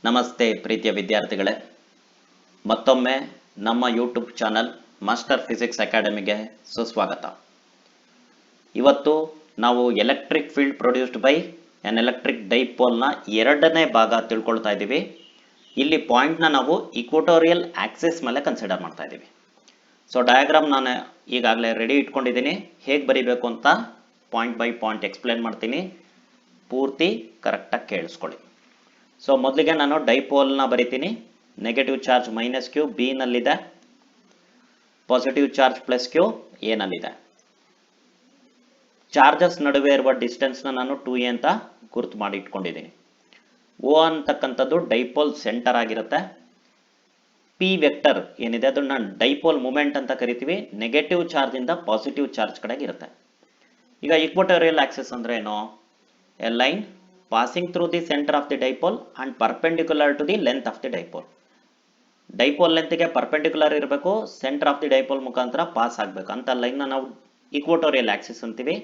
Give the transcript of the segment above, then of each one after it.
ನಮಸ್ತೆ ಪ್ರೀತಿಯ ವಿದ್ಯಾರ್ಥಿಗಳೇ, ಮತ್ತೊಮ್ಮೆ ನಮ್ಮ ಯೂಟ್ಯೂಬ್ ಚಾನಲ್ ಮಾಸ್ಟರ್ ಫಿಸಿಕ್ಸ್ ಅಕಾಡೆಮಿಗೆ ಸುಸ್ವಾಗತ. ಇವತ್ತು ನಾವು electric field produced by an electric ಡೈಪೋಲ್ನ ಎರಡನೇ ಭಾಗ ತಿಳ್ಕೊಳ್ತಾ ಇದ್ದೀವಿ. ಇಲ್ಲಿ ಪಾಯಿಂಟ್ನ ನಾವು ಇಕ್ವಟೋರಿಯಲ್ ಆಕ್ಸಿಸ್ ಮೇಲೆ ಕನ್ಸಿಡರ್ ಮಾಡ್ತಾ ಇದ್ದೀವಿ. ಸೊ ಡಯಾಗ್ರಾಮ್ ನಾನು ಈಗಾಗಲೇ ರೆಡಿ ಇಟ್ಕೊಂಡಿದ್ದೀನಿ. ಹೇಗೆ ಬರೀಬೇಕು ಅಂತ ಪಾಯಿಂಟ್ ಬೈ ಪಾಯಿಂಟ್ ಎಕ್ಸ್ಪ್ಲೇನ್ ಮಾಡ್ತೀನಿ, ಪೂರ್ತಿ ಕರೆಕ್ಟಾಗಿ ಕೇಳಿಸ್ಕೊಳ್ಳಿ. ಸೊ ಮೊದಲಿಗೆ ನಾನು ಡೈಪೋಲ್ನ ಬರಿತೀನಿ. Negative charge minus Q B ನಲ್ಲಿದೆ, positive charge plus Q A ನಲ್ಲಿದೆ. ಚಾರ್ಜಸ್ ನಡುವೆ ಇರುವ ಡಿಸ್ಟೆನ್ಸ್ನ ನಾನು 2a ಅಂತ ಗುರುತು ಮಾಡಿ ಇಟ್ಕೊಂಡಿದ್ದೀನಿ. ಓ ಅಂತಕ್ಕಂಥದ್ದು ಡೈಪೋಲ್ ಸೆಂಟರ್ ಆಗಿರುತ್ತೆ. ಪಿ ವೆಕ್ಟರ್ ಏನಿದೆ ಅದನ್ನ ಡೈಪೋಲ್ ಮೂಮೆಂಟ್ ಅಂತ ಕರಿತೀವಿ. ನೆಗೆಟಿವ್ ಚಾರ್ಜ್ ಇಂದ ಪಾಸಿಟಿವ್ ಚಾರ್ಜ್ ಕಡೆಗೆ ಇರುತ್ತೆ. ಈಗ ಇಕ್ವಟೋರಿಯಲ್ ಆಕ್ಸಿಸ್ ಅಂದ್ರೆ ಏನು? A line passing through the center of the dipole and perpendicular to the length of the dipole. Dipole ಲೆಂತ್ಗೆ ಪರ್ಪೆಂಡಿಕ್ಯುಲರ್ ಇರಬೇಕು, ಸೆಂಟರ್ ಆಫ್ ದಿ ಡೈಪೋಲ್ ಮುಖಾಂತರ ಪಾಸ್ ಆಗಬೇಕು ಅಂತ ಲೈನ್ ನಾವು ಇಕ್ವಟೋರಿಯಲ್ ಆಕ್ಸಿಸ್ ಅಂತೀವಿ.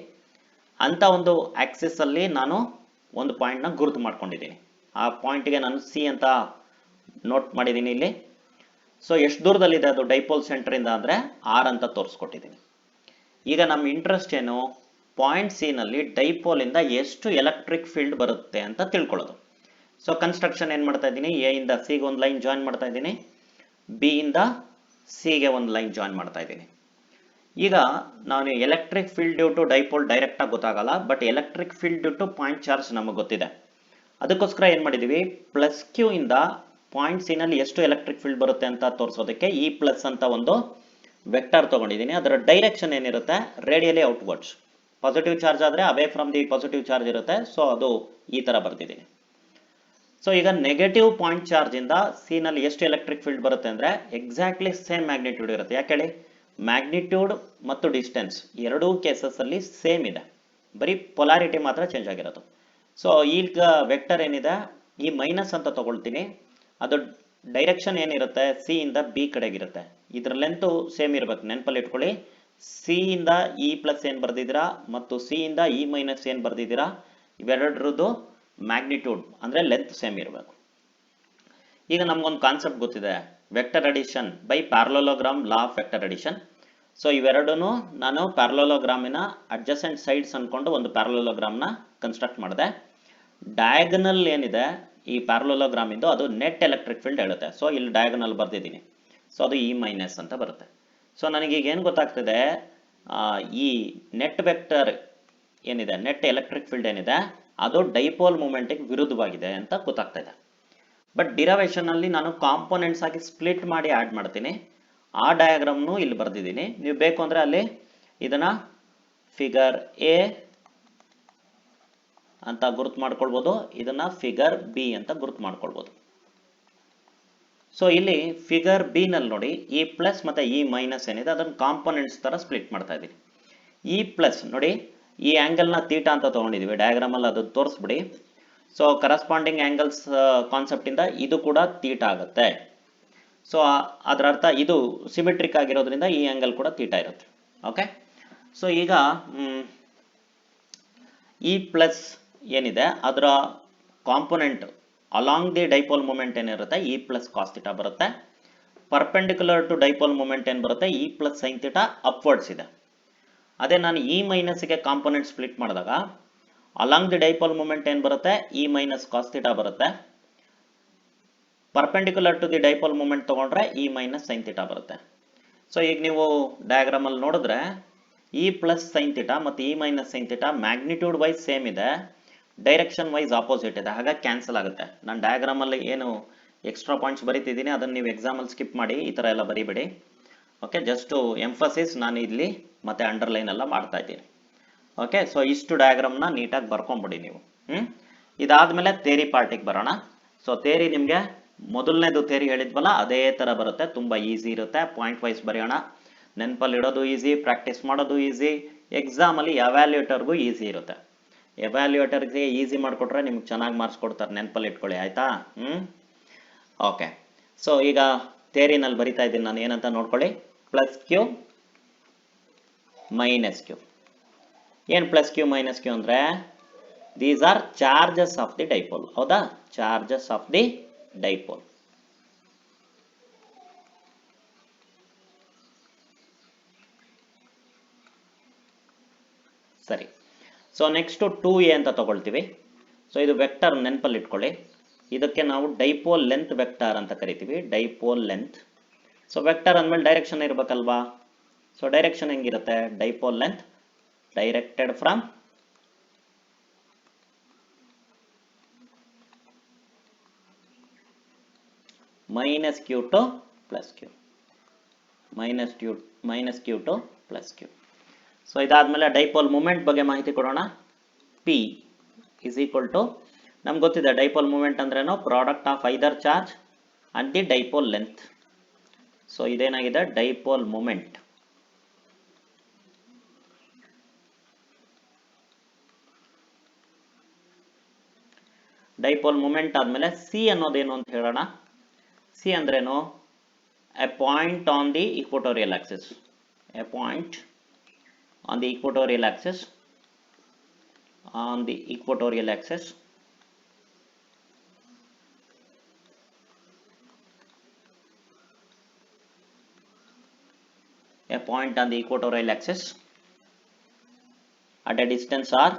ಅಂತ ಒಂದು ಆಕ್ಸಿಸ್ ಅಲ್ಲಿ ನಾನು ಒಂದು ಪಾಯಿಂಟ್ ನ ಗುರುತು ಮಾಡ್ಕೊಂಡಿದ್ದೀನಿ. ಆ ಪಾಯಿಂಟ್ಗೆ ನಾನು ಸಿ ಅಂತ ನೋಟ್ ಮಾಡಿದ್ದೀನಿ ಇಲ್ಲಿ. ಸೊ ಎಷ್ಟು ದೂರದಲ್ಲಿದೆ ಅದು ಡೈಪೋಲ್ ಸೆಂಟರ್ ಇಂದ ಅಂದ್ರೆ ಆರ್ ಅಂತ ತೋರಿಸ್ಕೊಟ್ಟಿದ್ದೀನಿ. ಈಗ ನಮ್ಮ ಇಂಟ್ರೆಸ್ಟ್ ಏನು? ಪಾಯಿಂಟ್ ಸಿ ನಲ್ಲಿ ಡೈಪೋಲ್ ಇಂದ ಎಷ್ಟು ಎಲೆಕ್ಟ್ರಿಕ್ ಫೀಲ್ಡ್ ಬರುತ್ತೆ ಅಂತ ತಿಳ್ಕೊಳ್ಳೋದು. ಸೊ ಕನ್ಸ್ಟ್ರಕ್ಷನ್ ಏನ್ ಮಾಡ್ತಾ ಇದ್ದೀನಿ? ಎ ಇಂದ ಸಿ ಗೆ ಒಂದು ಲೈನ್ ಜಾಯಿನ್ ಮಾಡ್ತಾ ಇದ್ದೀನಿ, ಬಿ ಇಂದ ಸಿ ಗೆ ಒಂದು ಲೈನ್ ಜಾಯಿನ್ ಮಾಡ್ತಾ ಇದ್ದೀನಿ. ಈಗ ನಾನು electric field due to dipole direct ಆಗಿ ಗೊತ್ತಾಗಲ್ಲ, but electric field due to point charge ನಮಗೆ ಗೊತ್ತಿದೆ. ಅದಕ್ಕೋಸ್ಕರ ಏನ್ ಮಾಡಿದೀವಿ, ಪ್ಲಸ್ ಕ್ಯೂ ಇಂದ ಪಾಯಿಂಟ್ ಸಿ ನಲ್ಲಿ ಎಷ್ಟು ಎಲೆಕ್ಟ್ರಿಕ್ ಫೀಲ್ಡ್ ಬರುತ್ತೆ ಅಂತ ತೋರಿಸೋದಕ್ಕೆ ಇ ಪ್ಲಸ್ ಅಂತ ಒಂದು ವೆಕ್ಟರ್ ತಗೊಂಡಿದ್ದೀನಿ. ಅದರ ಡೈರೆಕ್ಷನ್ ಏನಿರುತ್ತೆ? Radially outwards. ಪಾಸಿಟಿವ್ ಚಾರ್ಜ್ ಆದ್ರೆ away from the positive charge ಇರುತ್ತೆ. ಸೊ ಅದು ಈ ತರ ಬರ್ತಿದ್ದೀನಿ. ಸೊ ಈಗ ನೆಗೆಟಿವ್ ಪಾಯಿಂಟ್ ಚಾರ್ಜ್ ಇಂದ ಸಿ ನಲ್ಲಿ ಎಷ್ಟು ಎಲೆಕ್ಟ್ರಿಕ್ ಫೀಲ್ಡ್ ಬರುತ್ತೆ ಅಂದ್ರೆ ಎಕ್ಸಾಕ್ಟ್ಲಿ ಸೇಮ್ ಮ್ಯಾಗ್ನಿಟ್ಯೂಡ್ ಇರುತ್ತೆ. ಯಾಕೆ ಹೇಳಿ? ಮ್ಯಾಗ್ನಿಟ್ಯೂಡ್ ಮತ್ತು ಡಿಸ್ಟೆನ್ಸ್ ಎರಡೂ ಕೇಸಸ್ ಅಲ್ಲಿ ಸೇಮ್ ಇದೆ, ಬರೀ ಪೊಲಾರಿಟಿ ಮಾತ್ರ ಚೇಂಜ್ ಆಗಿರೋದು. ಸೊ ಈಗ ವೆಕ್ಟರ್ ಏನಿದೆ ಈ ಮೈನಸ್ ಅಂತ ತಗೊಳ್ತೀನಿ. ಅದು ಡೈರೆಕ್ಷನ್ ಏನಿರುತ್ತೆ? ಸಿ ಇಂದ ಬಿ ಕಡೆಗಿರುತ್ತೆ. ಇದ್ರ ಲೆಂತ್ ಸೇಮ್ ಇರ್ಬೇಕು, ನೆನಪಲ್ಲಿ ಇಟ್ಕೊಳ್ಳಿ. ಸಿ ಇಂದ ಇ ಪ್ಲಸ್ ಏನ್ ಬರ್ದಿದ್ದೀರಾ ಮತ್ತು ಸಿ ಇಂದ ಇ ಮೈನಸ್ ಏನ್ ಬರ್ದಿದ್ದೀರಾ, ಇವೆರಡರದ್ದು ಮ್ಯಾಗ್ನಿಟ್ಯೂಡ್ ಅಂದ್ರೆ ಲೆಂತ್ ಸೇಮ್ ಇರಬೇಕು. ಈಗ ನಮ್ಗೊಂದು ಕಾನ್ಸೆಪ್ಟ್ ಗೊತ್ತಿದೆ, vector addition by parallelogram, law of vector addition. So ಇವೆರಡನ್ನು ನಾನು ಪ್ಯಾರಲೋಗ್ರಾಮಿನ ಅಡ್ಜಸೆಂಟ್ ಸೈಡ್ಸ್ ಅನ್ಕೊಂಡು ಒಂದು ಪ್ಯಾರಲೋಗ್ರಾಮ್ ನ ಕನ್ಸ್ಟ್ರಕ್ಟ್ ಮಾಡಿದೆ. ಡಯಾಗನಲ್ ಏನಿದೆ ಈ ಪ್ಯಾರಲೋಗ್ರಾಮ್ ಇಂದು ಅದು ನೆಟ್ ಎಲೆಕ್ಟ್ರಿಕ್ ಫೀಲ್ಡ್ ಹೇಳುತ್ತೆ. ಸೊ ಇಲ್ಲಿ ಡಯಾಗನಲ್ ಬರ್ದಿದ್ದೀನಿ. ಸೊ ಅದು ಇ ಮೈನಸ್ ಅಂತ ಬರುತ್ತೆ. ಸೊ ನನಗೆ ಈಗ ಏನು ಗೊತ್ತಾಗ್ತದೆ, ಈ ನೆಟ್ ವೆಕ್ಟರ್ ಏನಿದೆ, ನೆಟ್ ಎಲೆಕ್ಟ್ರಿಕ್ ಫೀಲ್ಡ್ ಏನಿದೆ ಅದು ಡೈಪೋಲ್ ಮೂಮೆಂಟ್ಗೆ ವಿರುದ್ಧವಾಗಿದೆ ಅಂತ ಗೊತ್ತಾಗ್ತಾ ಇದೆ. ಬಟ್ ಡಿರೈವೇಶನ್ ಅಲ್ಲಿ ನಾನು ಕಾಂಪೋನೆಂಟ್ಸ್ ಆಗಿ ಸ್ಪ್ಲಿಟ್ ಮಾಡಿ ಆಡ್ ಮಾಡ್ತೀನಿ. ಆ ಡಯಾಗ್ರಾಮ್ನು ಇಲ್ಲಿ ಬರ್ದಿದ್ದೀನಿ. ನೀವು ಬೇಕು ಅಂದ್ರೆ ಅಲ್ಲಿ ಇದನ್ನ ಫಿಗರ್ ಎ ಅಂತ ಗುರುತು ಮಾಡ್ಕೊಳ್ಬಹುದು, ಇದನ್ನ ಫಿಗರ್ ಬಿ ಅಂತ ಗುರುತು ಮಾಡ್ಕೊಳ್ಬಹುದು. ಸೊ ಇಲ್ಲಿ ಫಿಗರ್ ಬಿ ನಲ್ಲಿ ನೋಡಿ, ಇ ಪ್ಲಸ್ ಮತ್ತೆ ಇ ಮೈನಸ್ ಏನಿದೆ ಅದನ್ನ ಕಾಂಪೋನೆಂಟ್ಸ್ ತರ ಸ್ಪ್ಲಿಟ್ ಮಾಡ್ತಾ ಇದೀನಿ. ಇ ಪ್ಲಸ್ ನೋಡಿ, ಈ ಆಂಗಲ್ ನ ಥೀಟಾ ಅಂತ ತಗೊಂಡಿದೀವಿ, ಡಯಾಗ್ರಾಮ್ ಅಲ್ಲಿ ಅದು ತೋರಿಸ್ಬಿಡಿ. ಸೊ ಕರಸ್ಪಾಂಡಿಂಗ್ ಆಂಗಲ್ಸ್ ಕಾನ್ಸೆಪ್ಟ್ ಇಂದ ಇದು ಕೂಡ ಥೀಟಾ ಆಗುತ್ತೆ. ಸೊ ಅದರ ಅರ್ಥ ಇದು ಸಿಮೆಟ್ರಿಕ್ ಆಗಿರೋದ್ರಿಂದ ಈ ಆಂಗಲ್ ಕೂಡ ಥೀಟಾ ಇರುತ್ತೆ. ಓಕೆ, ಸೊ ಈಗ ಇ ಪ್ಲಸ್ ಏನಿದೆ ಅದರ component along the dipole moment ಏನಿರುತ್ತೆ ಇ ಪ್ಲಸ್ ಕಾಸ್ ಥೀಟಾ ಬರುತ್ತೆ. ಪರ್ಪೆಂಡಿಕ್ಯುಲರ್ ಟು ಡೈಪೋಲ್ ಮೂಮೆಂಟ್ ಏನ್ ಬರುತ್ತೆ E plus sine theta upwards ಇದೆ. ಅದೇ ನಾನು ಇ ಮೈನಸ್ ಗೆ ಕಾಂಪೋನೆಂಟ್ ಸ್ಪ್ಲಿಟ್ ಮಾಡಿದಾಗ ಅಲಾಂಗ್ ದಿ ಡೈಪೋಲ್ ಮೂಮೆಂಟ್ ಏನ್ ಬರುತ್ತೆ ಇ ಮೈನಸ್ ಕಾಸ್ ಥೀಟಾ ಬರುತ್ತೆ. Perpendicular to the dipole moment ತಗೊಂಡ್ರೆ ಇ ಮೈನಸ್ ಸೈನ್ ಥೀಟಾ ಬರುತ್ತೆ. ಸೊ ಈಗ ನೀವು ಡಯಾಗ್ರಾಮ್ ಅಲ್ಲಿ ನೋಡಿದ್ರೆ ಇ ಪ್ಲಸ್ ಸೈನ್ ಥೀಟಾ ಮತ್ತು E minus sine theta magnitude wise same ಇದೆ, ಡೈರೆಕ್ಷನ್ ವೈಸ್ ಆಪೋಸಿಟ್ ಇದೆ, ಹಾಗಾಗಿ ಕ್ಯಾನ್ಸಲ್ ಆಗುತ್ತೆ. ನಾನು ಡಯಾಗ್ರಾಮ್ ಅಲ್ಲಿ ಏನು ಎಕ್ಸ್ಟ್ರಾ ಪಾಯಿಂಟ್ಸ್ ಬರೀತಿದ್ದೀನಿ ಅದನ್ನ ನೀವು ಎಕ್ಸಾಮ್ ಅಲ್ಲಿ ಸ್ಕಿಪ್ ಮಾಡಿ, ಈ ತರ ಎಲ್ಲ ಬರೀಬೇಡಿ. ಓಕೆ, ಜಸ್ಟ್ ಎಂಫಸಿಸ್ ನಾನು ಇಲ್ಲಿ ಮತ್ತೆ ಅಂಡರ್ಲೈನ್ ಎಲ್ಲ ಮಾಡ್ತಾ ಇದ್ದೀನಿ. ಓಕೆ, ಸೊ ಇಷ್ಟು ಡಯಾಗ್ರಾಮ್ ನ ನೀಟಾಗಿ ಬರ್ಕೊಂಡ್ಬಿಡಿ ನೀವು. ಇದಾದ್ಮೇಲೆ ಥೇರಿ ಪಾರ್ಟಿಗೆ ಬರೋಣ. ಸೊ ಥೇರಿ ನಿಮ್ಗೆ ಮೊದಲನೇದು ಥೇರಿ ಹೇಳಿದ್ವಲ್ಲ ಅದೇ ತರ ಬರುತ್ತೆ, ತುಂಬಾ ಈಸಿ ಇರುತ್ತೆ. ಪಾಯಿಂಟ್ ವೈಸ್ ಬರೆಯೋಣ, ನೆನಪಲ್ಲಿ ಇಡೋದು ಈಸಿ, ಪ್ರಾಕ್ಟೀಸ್ ಮಾಡೋದು ಈಸಿ, ಎಕ್ಸಾಮ್ ಅಲ್ಲಿ ಎವ್ಯಾಲ್ಯೂಯೇಟರ್ಗೂ ಈಸಿ ಇರುತ್ತೆ. ಎವ್ಯಾಲ್ಯೂಯೇಟರ್ಗೆ ಈಸಿ ಮಾಡಿಕೊಟ್ರೆ ನಿಮ್ಗೆ ಚೆನ್ನಾಗಿ ಮಾರ್ಕ್ಸ್ ಕೊಡ್ತಾರೆ, ನೆನಪಲ್ಲಿ ಇಟ್ಕೊಳ್ಳಿ ಆಯ್ತಾ. ಓಕೆ, ಸೊ ಈಗ ಥೇರಿನಲ್ಲಿ ಬರಿತಾ ಇದ್ದೀನಿ ನಾನು, ಏನಂತ ನೋಡ್ಕೊಳ್ಳಿ. Plus Q minus Q. ಏನ್ ಪ್ಲಸ್ ಕ್ಯೂ ಮೈನಸ್ ಕ್ಯೂ ಅಂದ್ರೆ these are charges of the dipole. ಹೌದಾ? Charges of the dipole. ಸರಿ, ಸೊ ನೆಕ್ಸ್ಟ್ 2a ಅಂತ ತಗೊಳ್ತೀವಿ. ಸೊ ಇದು ವೆಕ್ಟರ್ ನೆನಪಲ್ಲಿ ಇಟ್ಕೊಳ್ಳಿ. ಇದಕ್ಕೆ ನಾವು ಡೈಪೋಲ್ ಲೆಂತ್ ವೆಕ್ಟರ್ ಅಂತ ಕರಿತೀವಿ, ಡೈಪೋಲ್ ಲೆಂತ್. ಸೊ ವೆಕ್ಟರ್ ಅಂದಮೇಲೆ ಡೈರೆಕ್ಷನ್ ಇರಬೇಕಲ್ವಾ. ಸೊ ಡೈರೆಕ್ಷನ್ ಹೆಂಗಿರುತ್ತೆ, dipole length directed from minus q to plus q, minus q to plus q. So ಇದಾದ್ಮೇಲೆ ಡೈಪೋಲ್ ಮೂಮೆಂಟ್ ಬಗ್ಗೆ ಮಾಹಿತಿ ಕೊಡೋಣ. p is equal to, ನಮ್ಗೆ ಗೊತ್ತಿದೆ ಡೈಪೋಲ್ ಮೂಮೆಂಟ್ ಅಂದ್ರೇನು, product of either charge and the dipole length. So ಇದೇನಾಗಿದೆ, dipole moment. Dipole moment ಆದ್ಮೇಲೆ C ಅನ್ನೋದೇನು ಅಂತ ಹೇಳೋಣ. ಸಿ ಅಂದ್ರೇನು, a point on the equatorial axis, a point on the equatorial axis, on the equatorial axis, a point on the equatorial axis at a distance r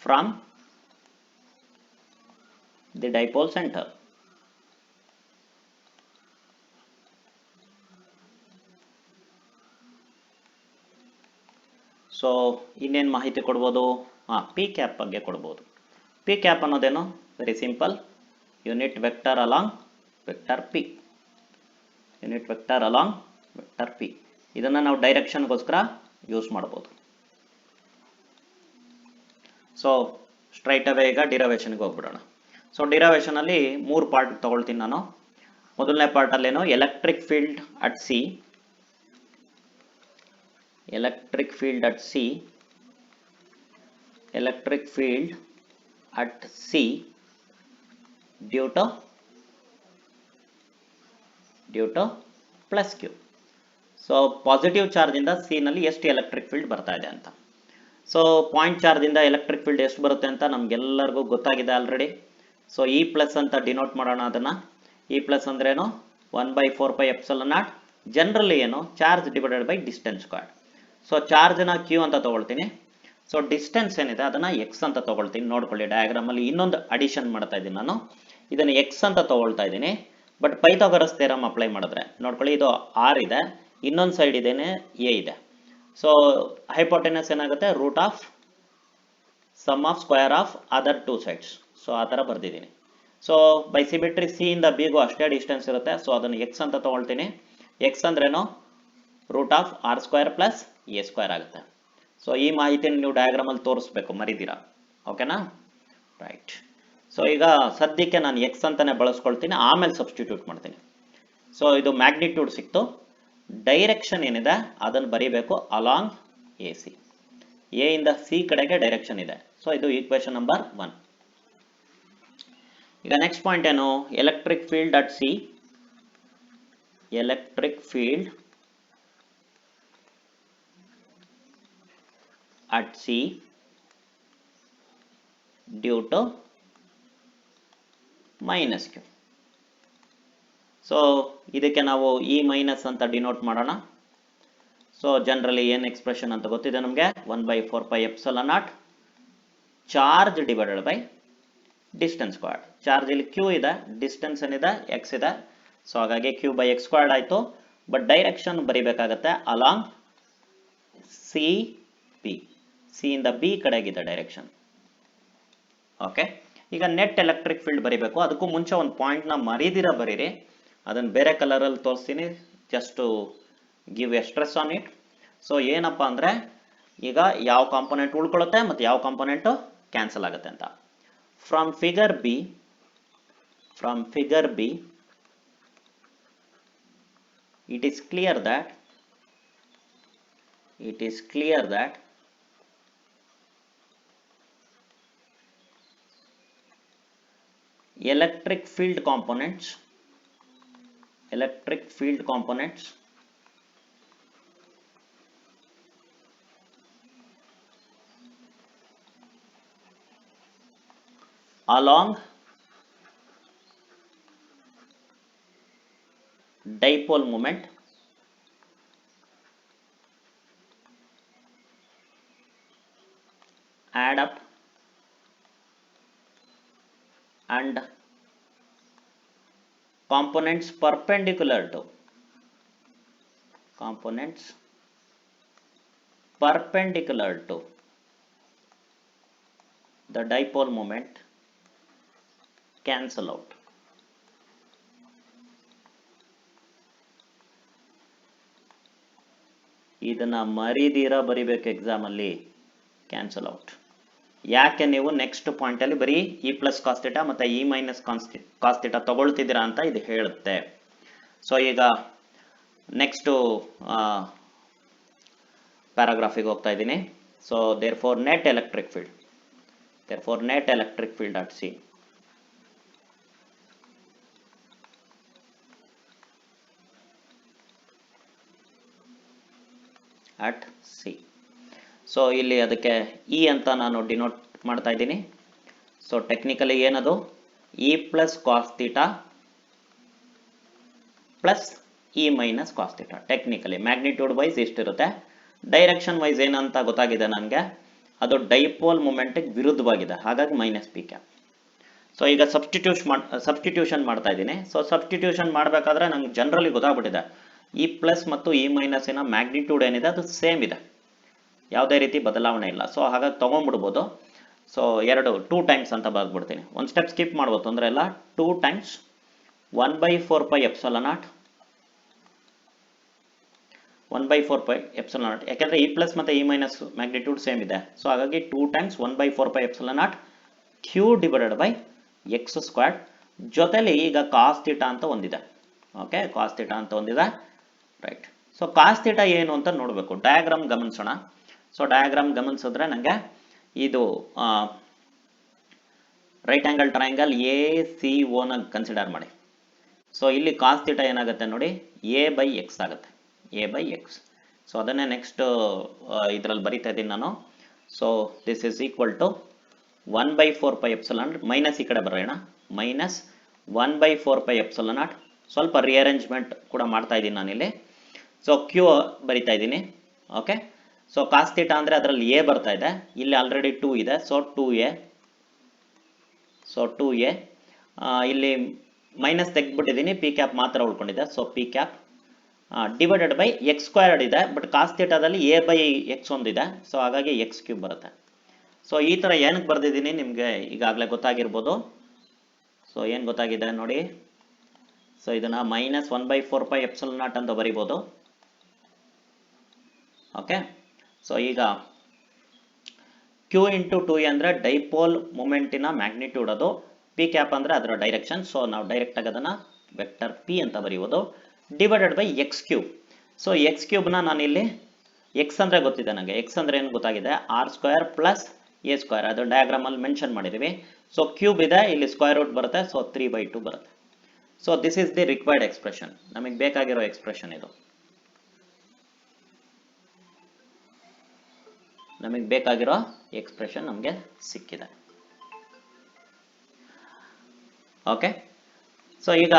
from the dipole center. So ಇನ್ನೇನು ಮಾಹಿತಿ ಕೊಡ್ಬೋದು, P cap ಬಗ್ಗೆ ಕೊಡ್ಬೋದು. P cap ಅನ್ನೋದೇನು, very simple, unit vector along vector P, unit vector along vector P. ಇದನ್ನು ನಾವು ಡೈರೆಕ್ಷನ್ಗೋಸ್ಕರ use ಮಾಡ್ಬೋದು. ಸೊ ಸ್ಟ್ರೈಟ್ ಅವೇ ಈಗ ಡಿರವೇಷನ್ಗೆ ಹೋಗ್ಬಿಡೋಣ. ಸೊ ಡಿರವೇಷನಲ್ಲಿ 3 ಪಾರ್ಟ್ ತಗೊಳ್ತೀನಿ ನಾನು. ಮೊದಲನೇ ಪಾರ್ಟಲ್ಲೇನು, electric field at C, electric field at C, electric field at C due to plus Q. So positive charge ಇಂದ ಸಿ ನಲ್ಲಿ ಎಷ್ಟು ಎಲೆಕ್ಟ್ರಿಕ್ ಫೀಲ್ಡ್ ಬರ್ತಾ ಇದೆ ಅಂತ. ಸೊ ಪಾಯಿಂಟ್ ಚಾರ್ಜ್ ಇಂದ ಎಲೆಕ್ಟ್ರಿಕ್ ಫೀಲ್ಡ್ ಎಷ್ಟು ಬರುತ್ತೆ ಅಂತ ನಮ್ಗೆಲ್ಲರಿಗೂ ಗೊತ್ತಾಗಿದೆ ಆಲ್ರೆಡಿ. ಸೊ ಇ ಪ್ಲಸ್ ಅಂತ ಡಿನೋಟ್ ಮಾಡೋಣ ಅದನ್ನ. ಇ ಪ್ಲಸ್ ಅಂದ್ರೇನು, 1/4πε0. ಜನರಲಿ ಏನು, charge divided by distance square. So ಚಾರ್ಜ್ನ ಕ್ಯೂ ಅಂತ ತಗೊಳ್ತೀನಿ. ಸೊ ಡಿಸ್ಟೆನ್ಸ್ ಏನಿದೆ ಅದನ್ನ ಎಕ್ಸ್ ಅಂತ ತಗೊಳ್ತೀನಿ. ನೋಡ್ಕೊಳ್ಳಿ ಡಯಾಗ್ರಾಮ್ ಅಲ್ಲಿ ಇನ್ನೊಂದು ಅಡಿಷನ್ ಮಾಡ್ತಾ ಇದ್ದೀನಿ ನಾನು. ಇದನ್ನ ಎಕ್ಸ್ ಅಂತ ತಗೊಳ್ತಾ ಇದ್ದೀನಿ. ಬಟ್ ಪೈಥಾಗರಸ್ ಥಿಯರಮ್ ಅಪ್ಲೈ ಮಾಡಿದ್ರೆ ನೋಡ್ಕೊಳ್ಳಿ, ಇದು ಆರ್ ಇದೆ, ಇನ್ನೊಂದು ಸೈಡ್ ಇದೇನೆ ಎ ಇದೆ. ಸೊ ಹೈಪೋಟೆನಸ್ ಏನಾಗುತ್ತೆ, root of sum of square of other 2 sides. So ಆ ಥರ ಬರ್ದಿದ್ದೀನಿ. ಸೊ ಬೈ ಸಿಮೆಟ್ರಿ ಸಿ ಇಂದ ಬಿಗೂ ಅಷ್ಟೇ ಡಿಸ್ಟೆನ್ಸ್ ಇರುತ್ತೆ. ಸೊ ಅದನ್ನು ಎಕ್ಸ್ ಅಂತ ತಗೊಳ್ತೀನಿ. ಎಕ್ಸ್ ಅಂದ್ರೇನು, root of R square plus A square ಆಗುತ್ತೆ. ಸೊ ಈ ಮಾಹಿತಿನ ನೀವು ಡಯಾಗ್ರಾಮ್ ಅಲ್ಲಿ ತೋರಿಸ್ಬೇಕು, ಮರಿದಿರಾ. ಓಕೆನಾ, ರೈಟ್. ಸೊ ಈಗ ಸದ್ಯಕ್ಕೆ ನಾನು ಎಕ್ಸ್ ಅಂತಾನೆ ಬಳಸ್ಕೊಳ್ತೀನಿ, ಆಮೇಲೆ ಸಬ್ಸ್ಟಿಟ್ಯೂಟ್ ಮಾಡ್ತೀನಿ. ಸೊ ಇದು ಮ್ಯಾಗ್ನಿಟ್ಯೂಡ್ ಸಿಕ್ತು. ಡೈರೆಕ್ಷನ್ ಏನಿದೆ ಅದನ್ನು ಬರೀಬೇಕು ಅಲಾಂಗ್ ಎ ಸಿ. ಎ ಇಂದ ಸಿ ಕಡೆಗೆ ಡೈರೆಕ್ಷನ್ ಇದೆ. ಸೊ ಇದು ಈಕ್ವೇಶನ್ ನಂಬರ್ 1. ಈಗ ನೆಕ್ಸ್ಟ್ ಪಾಯಿಂಟ್ ಏನು, electric field at C, electric field at C due to minus Q. So ಇದಕ್ಕೆ ನಾವು ಇ ಮೈನಸ್ ಅಂತ ಡಿನೋಟ್ ಮಾಡೋಣ. ಸೊ ಜನರಲಿ ಏನು ಎಕ್ಸ್ಪ್ರೆಷನ್ ಅಂತ ಗೊತ್ತಿದೆ ನಮಗೆ, 1/4πε0 charge divided by distance squared. Charge ಇಲ್ಲಿ ಕ್ಯೂ ಇದೆ, ಡಿಸ್ಟೆನ್ಸ್ ಏನಿದೆ ಎಕ್ಸ್ ಇದೆ. ಸೊ ಹಾಗಾಗಿ ಕ್ಯೂ ಬೈ ಎಕ್ಸ್ ಸ್ಕ್ವೇರ್ಡ್ ಆಯಿತು. ಬಟ್ ಡೈರೆಕ್ಷನ್ ಬರಿಬೇಕಾಗತ್ತೆ ಅಲಾಂಗ್ ಸಿ ಪಿ. ಸಿ ಇಂದ ಬಿ ಕಡೆಗಿದೆ ಡೈರೆಕ್ಷನ್. ಓಕೆ, ಈಗ ನೆಟ್ ಎಲೆಕ್ಟ್ರಿಕ್ ಫೀಲ್ಡ್ ಬರಿಬೇಕು. ಅದಕ್ಕೂ ಮುಂಚೆ ಒಂದು ಪಾಯಿಂಟ್ನ ಮರೀದಿರ ಬರೀರಿ, ಅದನ್ನು ಬೇರೆ ಕಲರಲ್ಲಿ ತೋರಿಸ್ತೀನಿ, just to give a stress on it. So ಏನಪ್ಪ ಅಂದರೆ, ಈಗ ಯಾವ ಕಾಂಪೊನೆಂಟ್ ಉಳ್ಕೊಳ್ಳುತ್ತೆ ಮತ್ತು ಯಾವ ಕಾಂಪೊನೆಂಟು ಕ್ಯಾನ್ಸಲ್ ಆಗುತ್ತೆ ಅಂತ. From figure B it is clear that electric field components along dipole moment add up and components perpendicular to the dipole moment cancel out. ಇದನ್ನ ಮರಿದೀರಾ ಬರಿಬೇಕು ಎಕ್ಸಾಮ್ ಅಲ್ಲಿ, ಕ್ಯಾನ್ಸಲ್ ಔಟ್. ಯಾಕೆ ನೀವು ನೆಕ್ಸ್ಟ್ ಪಾಯಿಂಟ್ ಅಲ್ಲಿ ಬರೀ E plus cos theta ಮತ್ತೆ E minus cos theta ತಗೊಳ್ತಿದ್ದೀರಾ ಅಂತ ಇದು ಹೇಳುತ್ತೆ. ಸೊ ಈಗ ನೆಕ್ಸ್ಟ್ ಪ್ಯಾರಾಗ್ರಾಫಿಗೆ ಹೋಗ್ತಾ ಇದ್ದೀನಿ. So therefore net electric field at C at C. So ಇಲ್ಲಿ ಅದಕ್ಕೆ ಇ ಅಂತ ನಾನು ಡಿನೋಟ್ ಮಾಡ್ತಾ ಇದ್ದೀನಿ. ಸೊ ಟೆಕ್ನಿಕಲಿ ಏನದು, E plus cos theta plus E minus cos theta. Technically magnitude wise ಇಷ್ಟಿರುತ್ತೆ, ಡೈರೆಕ್ಷನ್ ವೈಸ್ ಏನಂತ ಗೊತ್ತಾಗಿದೆ ನನಗೆ, ಅದು ಡೈಪೋಲ್ ಮೂಮೆಂಟ್ಗೆ ವಿರುದ್ಧವಾಗಿದೆ, ಹಾಗಾಗಿ ಮೈನಸ್ ಪಿ ಕ್ಯಾಪ್. ಸೊ ಈಗ ಸಬ್ಸ್ಟಿಟ್ಯೂಷನ್ ಮಾಡ್ತಾ ಇದ್ದೀನಿ. ಸೊ ಸಬ್ಸ್ಟಿಟ್ಯೂಷನ್ ಮಾಡಬೇಕಾದ್ರೆ ನಂಗೆ ಜನರಲಿ ಗೊತ್ತಾಗ್ಬಿಟ್ಟಿದೆ, ಇ ಪ್ಲಸ್ ಮತ್ತು ಇ ಮೈನಸ್ಸಿನ ಮ್ಯಾಗ್ನಿಟ್ಯೂಡ್ ಏನಿದೆ ಅದು ಸೇಮ್ ಇದೆ, ಯಾವುದೇ ರೀತಿ ಬದಲಾವಣೆ ಇಲ್ಲ. ಸೊ ಹಾಗಾಗಿ ತೊಗೊಂಡ್ಬಿಡ್ಬೋದು. ಸೊ 2 ಟೈಮ್ಸ್ ಅಂತ ಬರ್ದ್ಬಿಡ್ತೀನಿ. ಒಂದು ಸ್ಟೆಪ್ ಸ್ಕಿಪ್ ಮಾಡ್ಬೋದು, ತೊಂದರೆ ಇಲ್ಲ. 2 times 1/4 pi epsilon naught, 1/4 pi epsilon naught, ಯಾಕೆಂದ್ರೆ ಇ ಪ್ಲಸ್ ಮತ್ತೆ ಇ ಮೈನಸ್ ಮ್ಯಾಗ್ನಿಟ್ಯೂಡ್ ಸೇಮ್ ಇದೆ. ಸೊ ಹಾಗಾಗಿ 2 times 1/4 pi epsilon naught Q divided by X squared, ಜೊತೆಲಿ ಈಗ ಕಾಸ್ ಥೀಟಾ ಅಂತ ಒಂದಿದೆ. ಓಕೆ, ಕಾಸ್ ಥೀಟಾ ಅಂತ ಒಂದಿದೆ, ರೈಟ್. ಸೊ ಕಾಸ್ ಥೀಟಾ ಏನು ಅಂತ ನೋಡಬೇಕು, ಡಯಾಗ್ರಾಮ್ ಗಮನಿಸೋಣ. ಸೊ ಡಯಾಗ್ರಾಮ್ ಗಮನಿಸಿದ್ರೆ ನನಗೆ ಇದು right angle triangle A C ಓನ ಕನ್ಸಿಡರ್ ಮಾಡಿ. ಸೊ ಇಲ್ಲಿ ಕಾಸ್ ಥೀಟಾ ಏನಾಗುತ್ತೆ ನೋಡಿ, ಎ ಬೈ ಎಕ್ಸ್ ಆಗುತ್ತೆ, ಎ ಬೈ ಎಕ್ಸ್. ಸೊ ಅದನ್ನೇ ನೆಕ್ಸ್ಟ್ ಇದರಲ್ಲಿ ಬರಿತಾ ಇದ್ದೀನಿ ನಾನು. So this is equal to 1/4 pi epsilon, minus ಈ ಕಡೆ ಬರೋಣ, ಮೈನಸ್ 1/4 ಪೈ ಎಪ್ಸಿಲಾನ್ ನಾಟ್. ಸ್ವಲ್ಪ ರಿಅರೇಂಜ್ಮೆಂಟ್ ಕೂಡ ಮಾಡ್ತಾ ಇದ್ದೀನಿ ನಾನಿಲ್ಲಿ. ಸೊ ಕ್ಯೂ ಬರಿತಾ ಇದ್ದೀನಿ. ಓಕೆ, ಸೊ ಕಾಸ್ ಥೀಟಾ ಅಂದರೆ ಅದರಲ್ಲಿ ಎ ಬರ್ತಾ ಇದೆ, ಇಲ್ಲಿ ಆಲ್ರೆಡಿ 2 ಇದೆ. ಸೊ 2a, ಇಲ್ಲಿ ಮೈನಸ್ ತೆಗೆದ್ಬಿಟ್ಟಿದ್ದೀನಿ, ಪಿ ಕ್ಯಾಪ್ ಮಾತ್ರ ಉಳ್ಕೊಂಡಿದೆ. So P cap divided by X squared ಇದೆ, ಬಟ್ ಕಾಸ್ ಥೀಟಾದಲ್ಲಿ ಎ ಬೈ ಎಕ್ಸ್ ಒಂದಿದೆ. ಸೊ ಹಾಗಾಗಿ ಎಕ್ಸ್ ಕ್ಯೂಬ್ ಬರುತ್ತೆ. ಸೊ ಈ ಥರ ಏನಕ್ಕೆ ಬರ್ದಿದ್ದೀನಿ ನಿಮಗೆ ಈಗಾಗಲೇ ಗೊತ್ತಾಗಿರ್ಬೋದು. ಸೊ ಏನು ಗೊತ್ತಾಗಿದೆ ನೋಡಿ. ಸೊ ಇದನ್ನು ಮೈನಸ್ 1/4 ಪೈ ಎಪ್ಸಿಲಾನ್ ನಾಟ್ ಅಂತ ಬರಿಬೋದು. ಓಕೆ, ಸೊ ಈಗ ಕ್ಯೂ ಇಂಟು 2a ಅಂದರೆ ಡೈಪೋಲ್ ಮೂಮೆಂಟಿನ ಮ್ಯಾಗ್ನಿಟ್ಯೂಡ್, ಅದು ಪಿ ಕ್ಯಾಪ್ ಅಂದರೆ ಅದರ ಡೈರೆಕ್ಷನ್. ಸೊ ನಾವು ಡೈರೆಕ್ಟಾಗಿ ಅದನ್ನು ವೆಕ್ಟರ್ ಪಿ ಅಂತ ಬರೀಬೋದು, divided by X cube. So X ಕ್ಯೂಬ್ನ ನಾನಿಲ್ಲಿ ಎಕ್ಸ್ ಅಂದರೆ ಗೊತ್ತಿದೆ ನನಗೆ, ಎಕ್ಸ್ ಅಂದರೆ ಏನು ಗೊತ್ತಾಗಿದೆ, R square plus A square, ಅದು ಡಯಾಗ್ರಾಮಲ್ಲಿ ಮೆನ್ಷನ್ ಮಾಡಿದ್ದೀವಿ. ಸೊ ಕ್ಯೂಬ್ ಇದೆ, ಇಲ್ಲಿ ಸ್ಕ್ವೇರ್ ರೂಟ್ ಬರುತ್ತೆ. ಸೊ 3/2 ಬರುತ್ತೆ. So this is the required expression, ನಮಗೆ ಬೇಕಾಗಿರೋ ಎಕ್ಸ್ಪ್ರೆಷನ್ ಇದು, ನಮಗೆ ಬೇಕಾಗಿರೋ ಎಕ್ಸ್ಪ್ರೆಷನ್ ನಮಗೆ ಸಿಕ್ಕಿದೆ. ಓಕೆ, ಸೊ ಈಗ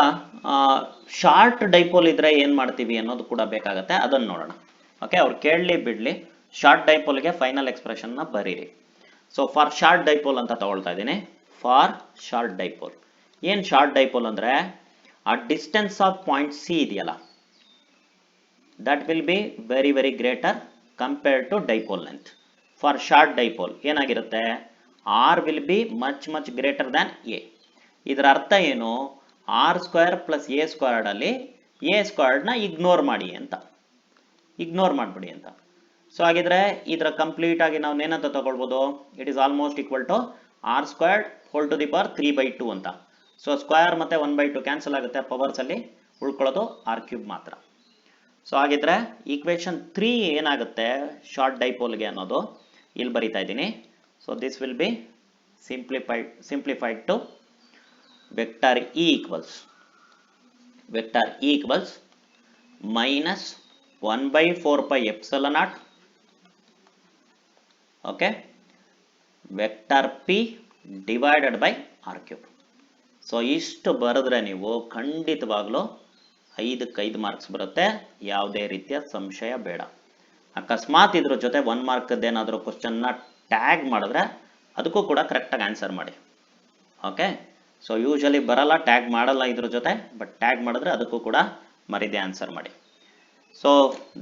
ಶಾರ್ಟ್ ಡೈಪೋಲ್ ಇದ್ರೆ ಏನು ಮಾಡ್ತೀವಿ ಅನ್ನೋದು ಕೂಡ ಬೇಕಾಗತ್ತೆ, ಅದನ್ನು ನೋಡೋಣ. ಓಕೆ, ಅವ್ರು ಕೇಳಲಿ ಬಿಡಲಿ, ಶಾರ್ಟ್ ಡೈಪೋಲ್ಗೆ ಫೈನಲ್ ಎಕ್ಸ್ಪ್ರೆಷನ್ನ ಬರೀರಿ. ಸೊ ಫಾರ್ ಶಾರ್ಟ್ ಡೈಪೋಲ್ ಅಂತ ತಗೊಳ್ತಾ ಇದ್ದೀನಿ. ಫಾರ್ ಶಾರ್ಟ್ ಡೈಪೋಲ್, ಏನು ಶಾರ್ಟ್ ಡೈಪೋಲ್ ಅಂದರೆ ಆ ಡಿಸ್ಟೆನ್ಸ್ ಆಫ್ ಪಾಯಿಂಟ್ ಸಿ ಇದೆಯಲ್ಲ, that will be very very greater compared to dipole length. For short dipole ಏನಾಗಿರುತ್ತೆ, r will be much greater than a. ಇದರ ಅರ್ಥ ಏನು, r square plus a squared ಅಲ್ಲಿ a ಸ್ಕ್ವೇರ್ಡ್ನ ignore ಮಾಡಿ ಅಂತ, ignore ಮಾಡಿಬಿಡಿ ಅಂತ. ಸೊ ಹಾಗಿದ್ರೆ ಇದರ ಕಂಪ್ಲೀಟ್ ಆಗಿ ನಾವು ಏನಂತ ತಗೊಳ್ಬೋದು, it is almost equal to R squared whole to the power 3/2 ಅಂತ. ಸೊ ಸ್ಕ್ವೇರ್ ಮತ್ತೆ 1/2 ಕ್ಯಾನ್ಸಲ್ ಆಗುತ್ತೆ, ಪವರ್ಸ್ ಅಲ್ಲಿ ಉಳ್ಕೊಳ್ಳೋದು ಆರ್ ಕ್ಯೂಬ್ ಮಾತ್ರ. ಸೊ ಹಾಗಿದ್ರೆ ಈಕ್ವೇಶನ್ 3 ಏನಾಗುತ್ತೆ ಶಾರ್ಟ್ ಡೈಪೋಲ್ಗೆ ಅನ್ನೋದು ಇಲ್ಲಿ ಬರಿತಾ ಇದ್ದೀನಿ. So this will be simplified to vector E equals minus 1/4 pi epsilon naught, okay, vector P divided by r³. So ಇಷ್ಟು ಬರೆದ್ರೆ ನೀವು ಖಂಡಿತವಾಗ್ಲೂ 5ಕ್ಕೆ 5 ಮಾರ್ಕ್ಸ್ ಬರುತ್ತೆ, ಯಾವುದೇ ರೀತಿಯ ಸಂಶಯ ಬೇಡ. ಅಕಸ್ಮಾತ್ ಇದ್ರ ಜೊತೆ 1 ಮಾರ್ಕ್ದೇನಾದರೂ ಕ್ವಶನ್ನ ಟ್ಯಾಗ್ ಮಾಡಿದ್ರೆ ಅದಕ್ಕೂ ಕೂಡ ಕರೆಕ್ಟಾಗಿ ಆನ್ಸರ್ ಮಾಡಿ. ಓಕೆ, ಸೊ ಯೂಶಲಿ ಬರಲ್ಲ, ಟ್ಯಾಗ್ ಮಾಡಲ್ಲ ಇದ್ರ ಜೊತೆ, ಬಟ್ ಟ್ಯಾಗ್ ಮಾಡಿದ್ರೆ ಅದಕ್ಕೂ ಕೂಡ ಮರಿದೆ ಆನ್ಸರ್ ಮಾಡಿ. ಸೊ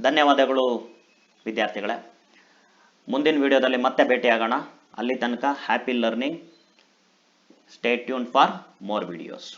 ಧನ್ಯವಾದಗಳು ವಿದ್ಯಾರ್ಥಿಗಳೇ. ಮುಂದಿನ ವಿಡಿಯೋದಲ್ಲಿ ಮತ್ತೆ ಭೇಟಿಯಾಗೋಣ. ಅಲ್ಲಿ ತನಕ happy learning. Stay tune for more videos.